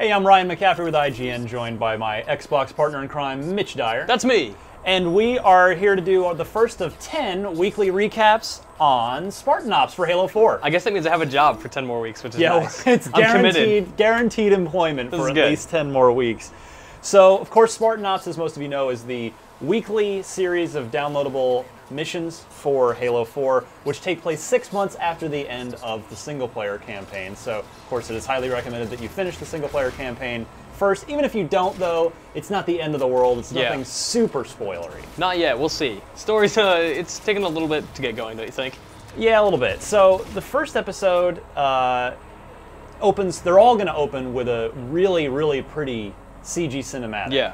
Hey, I'm Ryan McCaffrey with IGN, joined by my Xbox partner in crime, Mitch Dyer. That's me. And we are here to do the first of 10 weekly recaps on Spartan Ops for Halo 4. I guess that means I have a job for 10 more weeks, which is nice. It's guaranteed employment for at least 10 more weeks. So, of course, Spartan Ops, as most of you know, is the weekly series of downloadable missions for Halo 4, which take place 6 months after the end of the single-player campaign. So, of course, it is highly recommended that you finish the single-player campaign first. Even if you don't, though, it's not the end of the world. It's nothing super spoilery. Not yet. We'll see. Stories, it's taken a little bit to get going, don't you think? Yeah, a little bit. So, the first episode opens, they're all going to open with a really, really pretty CG cinematic. Yeah.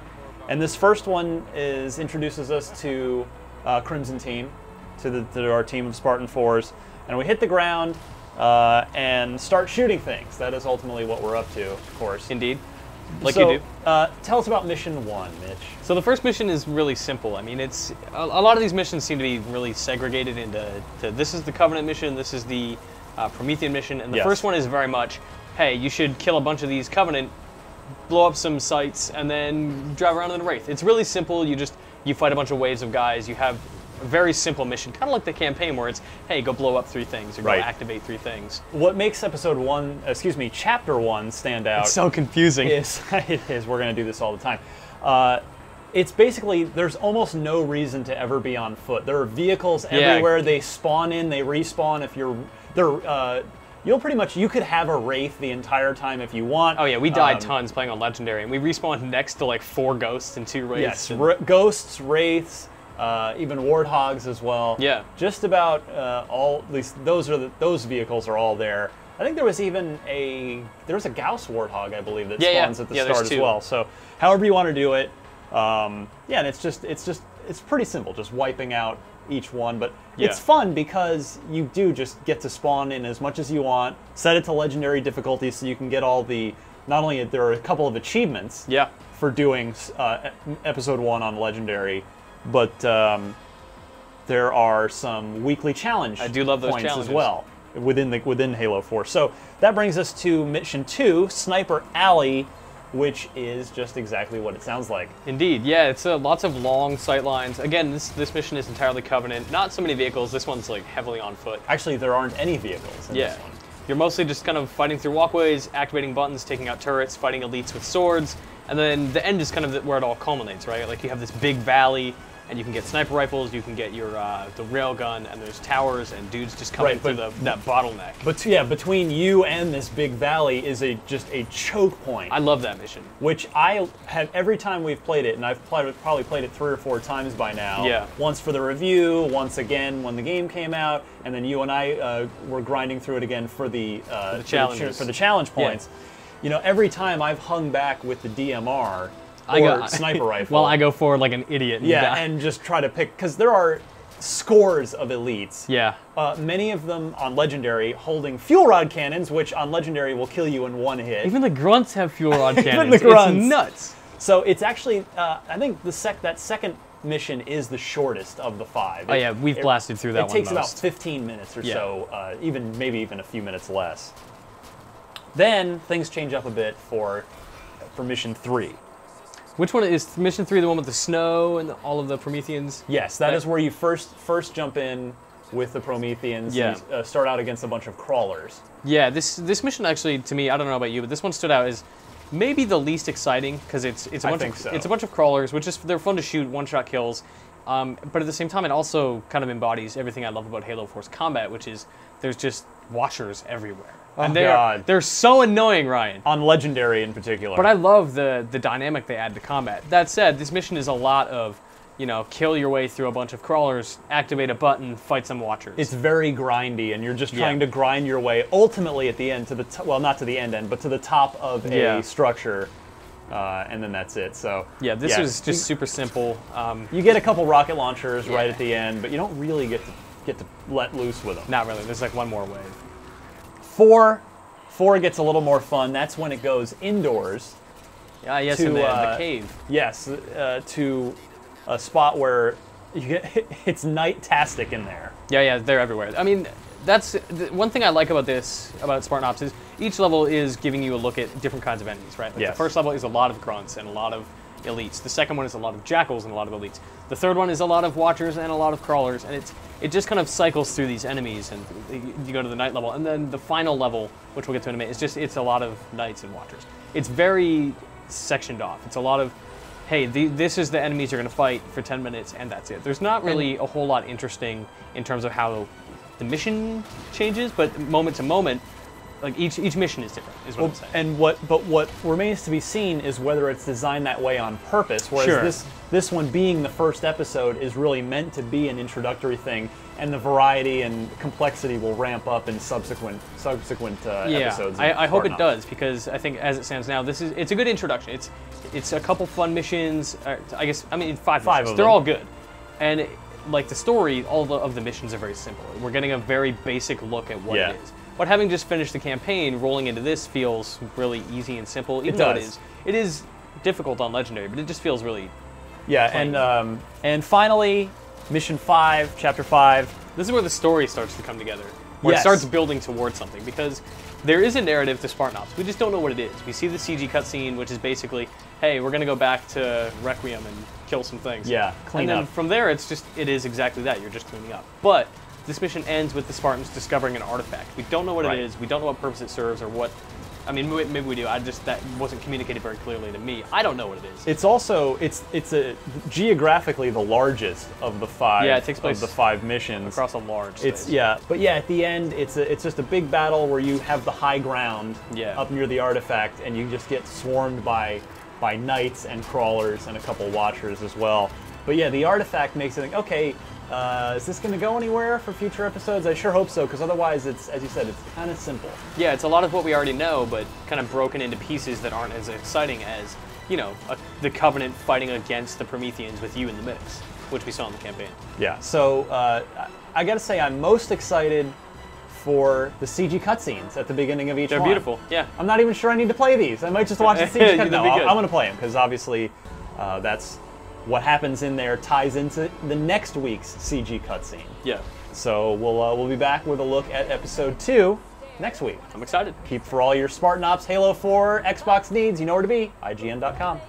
And this first one introduces us to Crimson Team, to our team of Spartan 4s, and we hit the ground and start shooting things. That is ultimately what we're up to, of course. Indeed. Like so, you do. Tell us about Mission 1, Mitch. So the first mission is really simple. I mean, it's a lot of these missions seem to be really segregated into this is the Covenant mission, this is the Promethean mission, and the first one is very much, hey, you should kill a bunch of these Covenant, blow up some sites, and then drive around in the Wraith. It's really simple. You fight a bunch of waves of guys. You have a very simple mission, kind of like the campaign where it's, hey, go blow up 3 things or go activate 3 things. What makes Chapter 1 stand out? It's so confusing. It is. We're going to do this all the time. It's basically, there's almost no reason to ever be on foot. There are vehicles everywhere. They spawn in, they respawn. If you could have a Wraith the entire time if you want. Oh yeah, we died tons playing on Legendary, and we respawned next to like 4 ghosts and 2 Wraiths. Yes, ghosts, Wraiths, even Warthogs as well. Yeah. Just about all, at least those vehicles are all there. I think there was even a Gauss Warthog, I believe, that spawns at the start as well. So however you want to do it, and it's pretty simple, just wiping out each one, but it's fun because you do just get to spawn in as much as you want, set it to legendary difficulty so you can get all the, not only there are a couple of achievements for doing episode 1 on legendary, but there are some weekly challenge points as well within Halo 4. So that brings us to mission 2, Sniper Alley, which is just exactly what it sounds like. Indeed, yeah, it's lots of long sight lines. Again, this mission is entirely Covenant. Not so many vehicles. This one's like heavily on foot. Actually, there aren't any vehicles in this one. You're mostly just kind of fighting through walkways, activating buttons, taking out turrets, fighting elites with swords, and then the end is kind of where it all culminates, right? Like you have this big valley, and you can get sniper rifles, you can get your the railgun, and there's towers and dudes just coming through that bottleneck. But yeah, between you and this big valley is just a choke point. I love that mission. Which I have every time we've played it, and I've probably played it 3 or 4 times by now. Yeah. Once for the review, once again when the game came out, and then you and I were grinding through it again for the challenge points. Yeah. You know, every time I've hung back with the DMR. Sniper rifle. Well, I go forward like an idiot. And just try to pick, because there are scores of elites. Yeah. Many of them on Legendary holding fuel rod cannons, which on Legendary will kill you in 1 hit. Even the grunts have fuel rod cannons. Even the grunts. It's nuts. So it's actually, I think that second mission is the shortest of the 5. Oh yeah, we've blasted through that one. It takes about 15 minutes or so, maybe even a few minutes less. Then things change up a bit for mission 3. Which one is mission 3? The one with the snow and all of the Prometheans? Yes, that is where you first jump in with the Prometheans. Yeah. And, start out against a bunch of crawlers. Yeah, this mission actually, to me, I don't know about you, but this one stood out as maybe the least exciting because it's a bunch of crawlers, which they're fun to shoot, one-shot kills. But at the same time, it also kind of embodies everything I love about Halo 4's combat, which is there's just watchers everywhere. And they're so annoying, Ryan. On Legendary in particular. But I love the dynamic they add to combat. That said, this mission is a lot of, kill your way through a bunch of crawlers, activate a button, fight some watchers. It's very grindy, and you're just trying to grind your way, ultimately at the end, well, not to the end, but to the top of a structure, and then that's it. So this is just super simple. You get a couple rocket launchers right at the end, but you don't really get to let loose with them. Not really. There's like one more wave. 4 gets a little more fun. That's when it goes indoors. Yes, in the cave. Yes, to a spot where it's night-tastic in there. Yeah, they're everywhere. I mean, that's one thing I like about Spartan Ops is each level is giving you a look at different kinds of enemies, right? Like yes. The first level is a lot of grunts and a lot of elites. The second one is a lot of jackals and a lot of elites. The third one is a lot of watchers and a lot of crawlers, and it just kind of cycles through these enemies, and you go to the night level, and then the final level, which we'll get to in a minute, it's a lot of knights and watchers. It's very sectioned off. It's a lot of, hey, this is the enemies you're going to fight for 10 minutes, and that's it. There's not really a whole lot interesting in terms of how the mission changes, but moment to moment, like each mission is different, is what I'm saying. And what remains to be seen is whether it's designed that way on purpose, whereas this one being the first episode is really meant to be an introductory thing, and the variety and complexity will ramp up in subsequent episodes. I hope it does, because I think as it stands now, it's a good introduction. It's a couple fun missions. I mean, five missions. They're all good, and like the story, all of the missions are very simple. We're getting a very basic look at what it is. But having just finished the campaign, rolling into this feels really easy and simple. Even though it is difficult on Legendary, but it just feels really plain. And finally, Mission 5, Chapter 5. This is where the story starts to come together, where it starts building towards something, because there is a narrative to Spartan Ops. We just don't know what it is. We see the CG cutscene, which is basically, hey, we're going to go back to Requiem and kill some things. Yeah, clean up. And then from there, it is exactly that. You're just cleaning up. But this mission ends with the Spartans discovering an artifact. We don't know what it is. We don't know what purpose it serves or what. I mean, maybe we do. That wasn't communicated very clearly to me. I don't know what it is. It's also it's geographically the largest of the five. Yeah, it takes place of the 5 missions across a large space. But at the end, it's just a big battle where you have the high ground up near the artifact, and you just get swarmed by knights and crawlers and a couple watchers as well. But yeah, the artifact makes it think, okay, is this going to go anywhere for future episodes? I sure hope so, because otherwise, it's, as you said, it's kind of simple. Yeah, it's a lot of what we already know, but kind of broken into pieces that aren't as exciting as, the Covenant fighting against the Prometheans with you in the mix, which we saw in the campaign. Yeah, so I got to say, I'm most excited for the CG cutscenes at the beginning of each one. They're beautiful, yeah. I'm not even sure I need to play these. I might just watch the CG cutscenes. No, I'm going to play them, because obviously that's what happens in there ties into the next week's CG cutscene. Yeah. So we'll be back with a look at episode 2 next week. I'm excited. For all your Spartan Ops, Halo 4, Xbox needs, you know where to be, IGN.com.